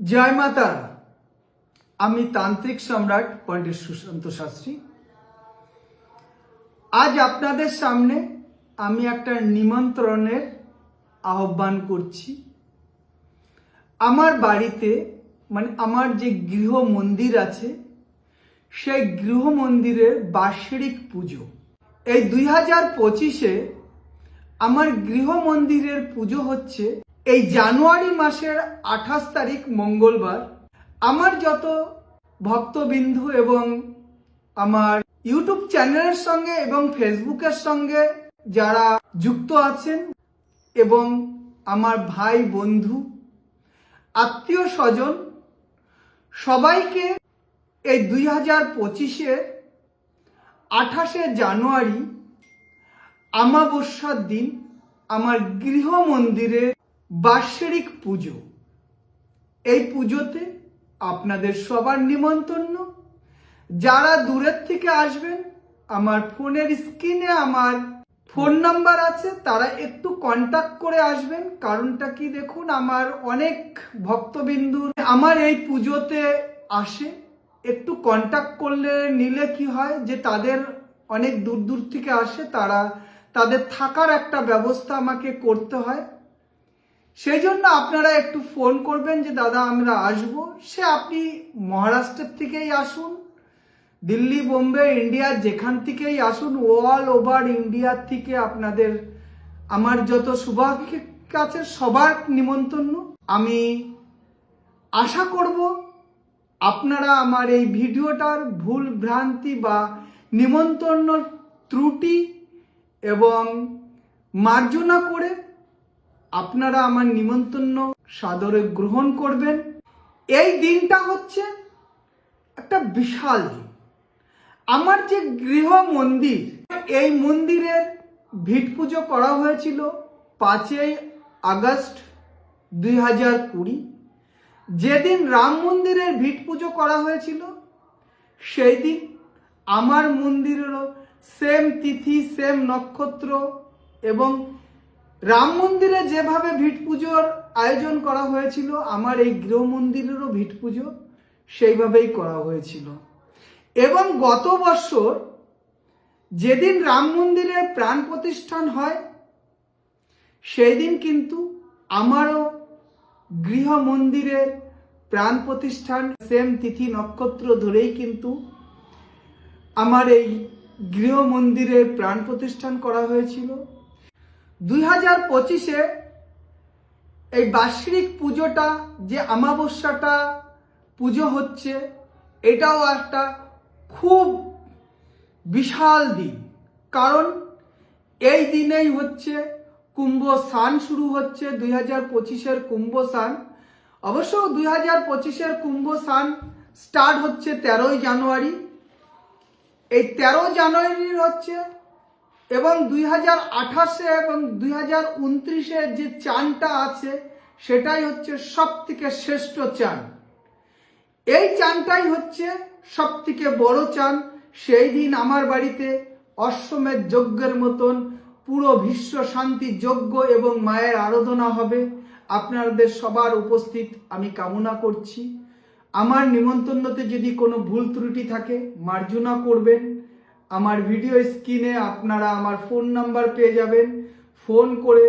জয় মা তারা। আমি তান্ত্রিক সম্রাট পণ্ডিত সুশান্ত শাস্ত্রী। আজ আপনাদের সামনে আমি একটা নিমন্ত্রণের আহ্বান করছি। আমার বাড়িতে আমার যে গৃহ মন্দির আছে সেই গৃহ মন্দিরের বার্ষিক পুজো এই 2025-এ আমার গৃহ মন্দিরের পুজো হচ্ছে এই জানুয়ারি মাসের 28 তারিখ মঙ্গলবার। আমার যত ভক্তবিন্দু এবং আমার ইউটিউব চ্যানেলের সঙ্গে এবং ফেসবুকের সঙ্গে যারা যুক্ত আছেন এবং আমার ভাই বন্ধু আত্মীয় স্বজন সবাইকে এই 2025-এর 28শে জানুয়ারি অমাবস্যার দিন আমার গৃহ মন্দিরে বার্ষিক পুজো। এই পুজোতে আপনাদের সবার নিমন্ত্রণ। যারা দূরের থেকে আসবেন আমার ফোনের স্ক্রিনে আমার ফোন নাম্বার আছে, তারা একটু কন্ট্যাক্ট করে আসবেন। কারণটা কি দেখুন, আমার অনেক ভক্তবিন্দু আমার এই পুজোতে আসে। একটু কন্ট্যাক্ট করলে নিলে কি হয় যে তাদের অনেক দূর দূর থেকে আসে, তাদের থাকার একটা ব্যবস্থা আমাকে করতে হয়। সেই জন্য আপনারা একটু ফোন করবেন যে দাদা আমরা আসব। সে আপনি মহারাষ্ট্রের থেকেই আসুন, দিল্লি, বোম্বে, ইন্ডিয়ার যেখান থেকেই আসুন, অল ওভার ইন্ডিয়ার থেকে আপনাদের আমার যত শুভাকাঙ্ক্ষী আছে সবার নিমন্ত্রণ। আমি আশা করব আপনারা আমার এই ভিডিওটার ভুল ভ্রান্তি বা নিমন্ত্রণ ত্রুটি এবং মার্জনা করে আপনারা আমার নিমন্ত্রণ সাদরে গ্রহণ করবেন। এই দিনটা হচ্ছে একটা বিশাল দিন। আমার যে গৃহ মন্দির, এই মন্দিরের ভিট পুজো করা হয়েছিল 5ই আগস্ট 2020। যেদিন রাম মন্দিরের ভিট পুজো করা হয়েছিল সেই দিন আমার মন্দিরেরও সেম তিথি, সেম নক্ষত্র এবং রাম মন্দিরে যেভাবে ভিট পুজোর আয়োজন করা হয়েছিল আমার এই গৃহ মন্দিরেরও ভিট পুজো সেইভাবেই করা হয়েছিল। এবং গত বছর যেদিন রাম মন্দিরে প্রাণ প্রতিষ্ঠান হয় সেই দিন কিন্তু আমারও গৃহ মন্দিরের প্রাণ প্রতিষ্ঠান সেম তিথি নক্ষত্র ধরেই কিন্তু আমার এই গৃহ মন্দিরের প্রাণ প্রতিষ্ঠান করা হয়েছিল। 2025-এ এই বার্ষিক পুজোটা যে অমাবস্যাটা পুজো হচ্ছে, এটাও একটা খুব বিশাল দিন। কারণ এই দিনেই হচ্ছে কুম্ভ স্নান শুরু হচ্ছে, 2025-এর কুম্ভ স্নান। অবশ্য 2025-এর কুম্ভ স্নান স্টার্ট হচ্ছে 13ই জানুয়ারি। এই 13 জানুয়ারির হচ্ছে এবং 2028-এ এবং 2029-এর যে চাঁদটা আছে সেটাই হচ্ছে সব থেকে শ্রেষ্ঠ চাঁদ। এই চাঁদটাই হচ্ছে সব থেকে বড় চাঁদ। সেই দিন আমার বাড়িতে অশ্বমেধ যজ্ঞের মতন পুরো বিশ্ব শান্তি যজ্ঞ এবং মায়ের আরাধনা হবে। আপনাদের সবার উপস্থিত আমি কামনা করছি। আমার নিমন্ত্রণতে যদি কোনো ভুল ত্রুটি থাকে মার্জনা করবেন। আমার ভিডিও স্ক্রিনে আপনারা আমার ফোন নাম্বার পেয়ে যাবেন। ফোন করে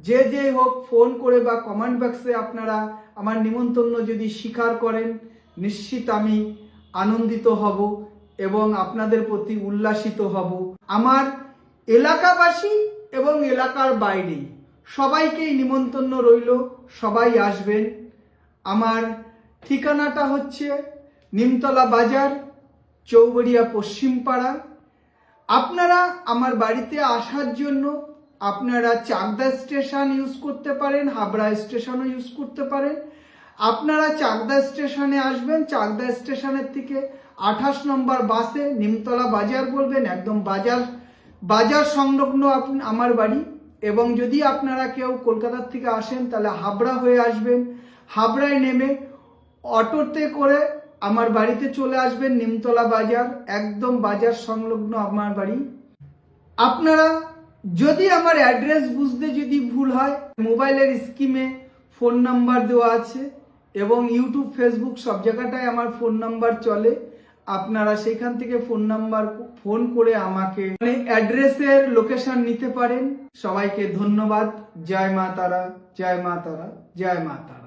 যে হোক ফোন করে বা কমেন্ট বক্সে আপনারা আমার নিমন্ত্রণ যদি স্বীকার করেন নিশ্চিত আমি আনন্দিত হব এবং আপনাদের প্রতি উল্লাসিত হব। আমার এলাকাবাসী এবং এলাকার বাইরে সবাইকেই নিমন্ত্রণ রইল, সবাই আসবেন। আমার ঠিকানাটা হচ্ছে নিমতলা বাজার, চৌবাড়িয়া পশ্চিমপাড়া। আপনারা আমার বাড়িতে আসার জন্য আপনারা চাকদা স্টেশন ইউজ করতে পারেন, হাবড়া স্টেশনও ইউজ করতে পারেন। আপনারা চাকদা স্টেশনে আসবেন, চাকদা স্টেশনের থেকে 28 নম্বর বাসে নিমতলা বাজার বলবেন, একদম বাজার সংলগ্ন আমার বাড়ি। এবং যদি আপনারা কেউ কলকাতার থেকে আসেন তাহলে হাবড়া হয়ে আসবেন, হাবড়ায় নেমে অটোতে করে আমার বাড়িতে চলে আসবেন নিমতলা বাজার, একদম বাজার সংলগ্ন আমার বাড়ি। আপনারা যদি আমার অ্যাড্রেস বুঝতে যদি ভুল হয় মোবাইলের স্ক্রিনে ফোন নাম্বার দেওয়া আছে, এবং ইউটিউব ফেসবুক সব জায়গাটায় আমার ফোন নাম্বার চলে। আপনারা সেখান থেকে ফোন করে আমাকে অ্যাড্রেসের লোকেশন নিতে পারেন। সবাইকে ধন্যবাদ। জয় মা তারা, জয় মা তারা, জয় মা তারা।